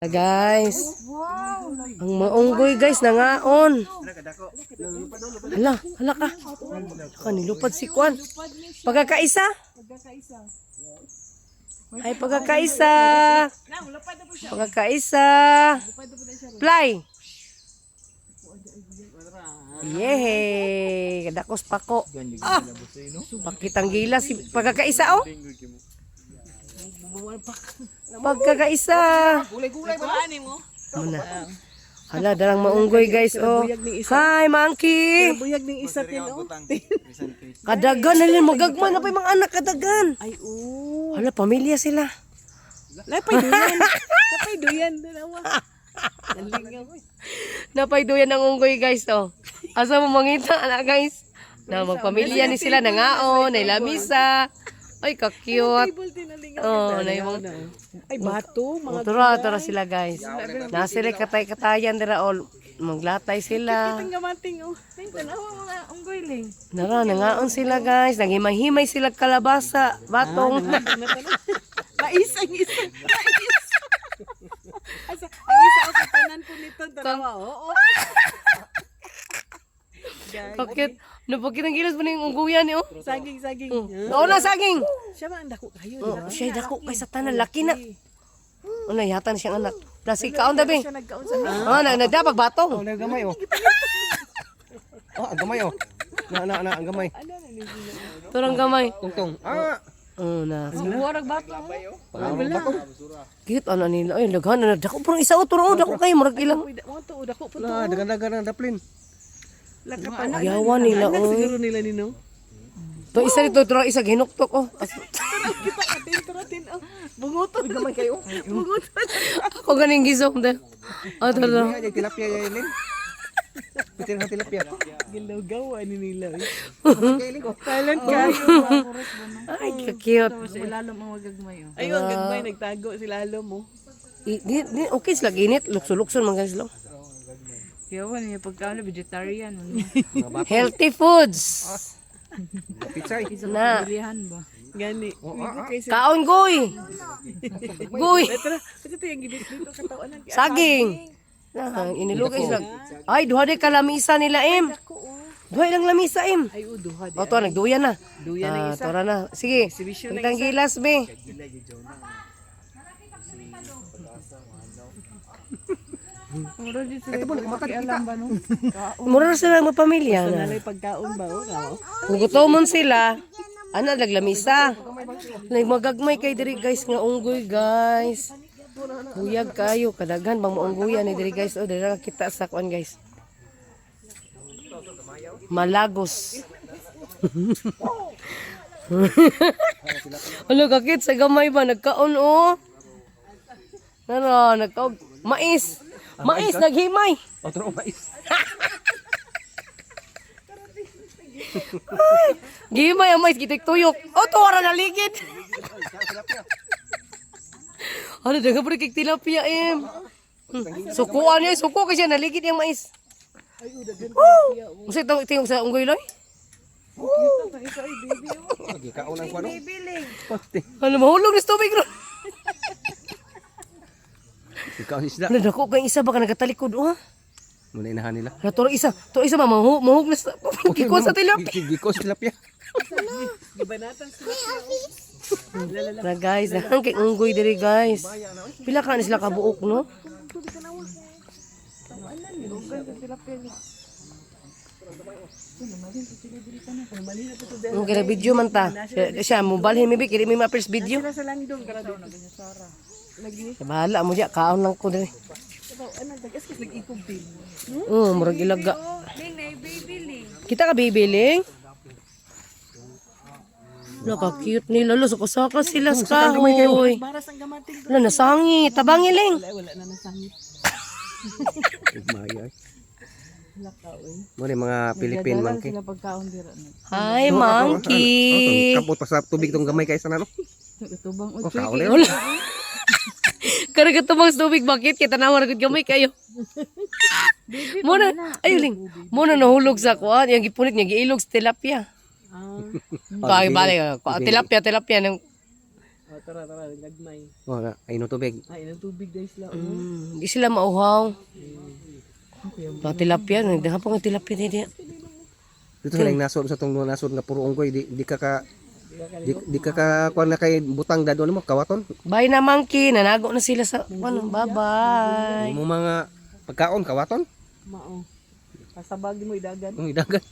Guys, ang maunggoy guys nangaon. Hala ka. Kanilupad si Kwan. Pagkakaisa? Ay, pagkakaisa. Pagkakaisa. Fly. Yehey. Kadakos pako. Pakitang gila si pagkakaisa oh. Pagkakaisa. Muna. Hala, dalang maunggoy guys oh. Hi, monkey. Buyag ning isa tin oh. Kadagan na rin magagman na pa yung mga anak kadagan. Ay oh. Hala, pamilya sila. Lapay duyan. Lapay duyan dalawa. Nalingaw. Napay duyan ng unggoy guys oh. Asa mo mangita anak guys. Na magpamilya ni sila nangaon, na lamisa. Ay, ka-cute. Oh, na yung ay bato mga tura sila guys. Nasila katay-katayan dira all maglatay sila. kitang gamating oh. Ning tanawa mga unggoy ling. Nara, nangaon sila guys. Nangimay-himay sila kalabasa, batong. Mais ang isa. Asa ang isa o katanan po nito tanawa oo. Bakit? Napakit ang gilas pa na yung ungguyan eh oh. Saging. Oo na, saging. Siya ba ang dako kayo? Siya dako kay sa tanan. Laki na. Ano, yata na siyang anak. Plastic kaon dabi. Siya nagkaon sa Nagdapag batong. Oh, ang gamay oh. Oh, ang gamay oh. Ang gamay. Turang gamay. Tungtong. Na. Buwarag bato. Cute ano nila. Ay, laghan na. Dako parang isa o turo. Dako kayo. Marag ilang. Mo to dako po to. Na, dagan-dagan ang daplin. Yawan nila. Anak Oy. siguro nila nino. To isa dito. Turang isa. Ginuktok oh. Kita atin oh. Bungoton. Gamay kayo. Bungoton. Ako ganing gisom dahil. Tara. Ay, tilapia yayin. Pitin ng tilapia. Gilaw-gawa ni nila. Kailing ko. Talent kayo. Ay, ka-cute. Sa ilalim ang magagmay oh. Ay, ang gagmay nagtago sila alo mo. Okay sila ginit. Lukso-lukso man guys lang. Kaya wala niya pagkaon vegetarian. Healthy foods. Pizza. Na. Bilihan ba? Gani. Kaon goy. Goy. Ito yung gibit dito katawan ng Saging. Inilugay sila. Ay, duha de kalamisa nila im. Duha lang lamisa im. Ay, duha. O to, nagduyan na. Duyan na isa. Tora na. Sige. Exhibition na Kitang gilas, be. Mura di sila pagkakialam ba no? Mura na sila mapamilya na. Nalay pagkaon ba o? Kung gutomon sila, ana naglamisa. Nagmagagmay kay diri guys nga unggoy guys. Buyag kayo kadaghan bang maunggoyan ni diri guys. O diri kita sa kuan guys. Malagos. Ano kakit sa gamay ba nagkaon o? Nara nagkaon mais. Mais naghimay. Otro mais. Gihimay ang mais gitik tuyok. O tuwara na ligid. Ano daga pud kay tilapia em. Sukuan niya, suko kasi naligid yung mais. Usa itong tingog sa unggoy loy? Gikaon ang kuano. Ano mahulog ni tubig ron. Gikaon isda. Ano dako kay isa baka nagatalikod ha? Muna inahan nila. Na to isa ba mahug na kikon sa tilapia. Gikos tilapia. Gibanatan sila. Na guys, nang kay unggoy diri guys. Pila ka na sila kabuok no? Okay, video man ta. Siya mo balhin mi kini mi ma-first video. Sila sa langdong karado. Bahala mo diya kaon lang ko diri. Ano dagas kas nag-ikog din. Murag ilaga. Ling na baby ling. Kita ka bibiling? Naka-cute nila. Lo, saka sila sa kahoy. Baras ang gamating. Wala, nasangi. Tabangiling. Wala na nasangit. Mayay. Muna mga Philippine monkey. Sila pagkaon dira no. Hi, monkey. Kapot pa sa tubig tong gamay kaysa na no. Tubang Oh, utsoy. kaon na Wala. Karagat tumang tubig. Bakit? Kita naman agad gamay kayo. Muna, ayuling. Muna nahulog sa kuan. Yung gipunit niya, giilog sa tilapia. Balik. Tilapia. Oh, tara, gagmay. Oh, na, ay no tubig. Ay, ng tubig guys la. Di sila mauhaw. Mga tilapia, nagdahan po ng tilapia niya. Dito sila yung nasod sa tong nasod nga puro unggoy di ka kuan na kay butang dado mo kawaton. Bye na monkey, nanago na sila sa ano, bye-bye. Mo mga pagkaon kawaton. Mao. Kasabag mo idagan. Ang idagan.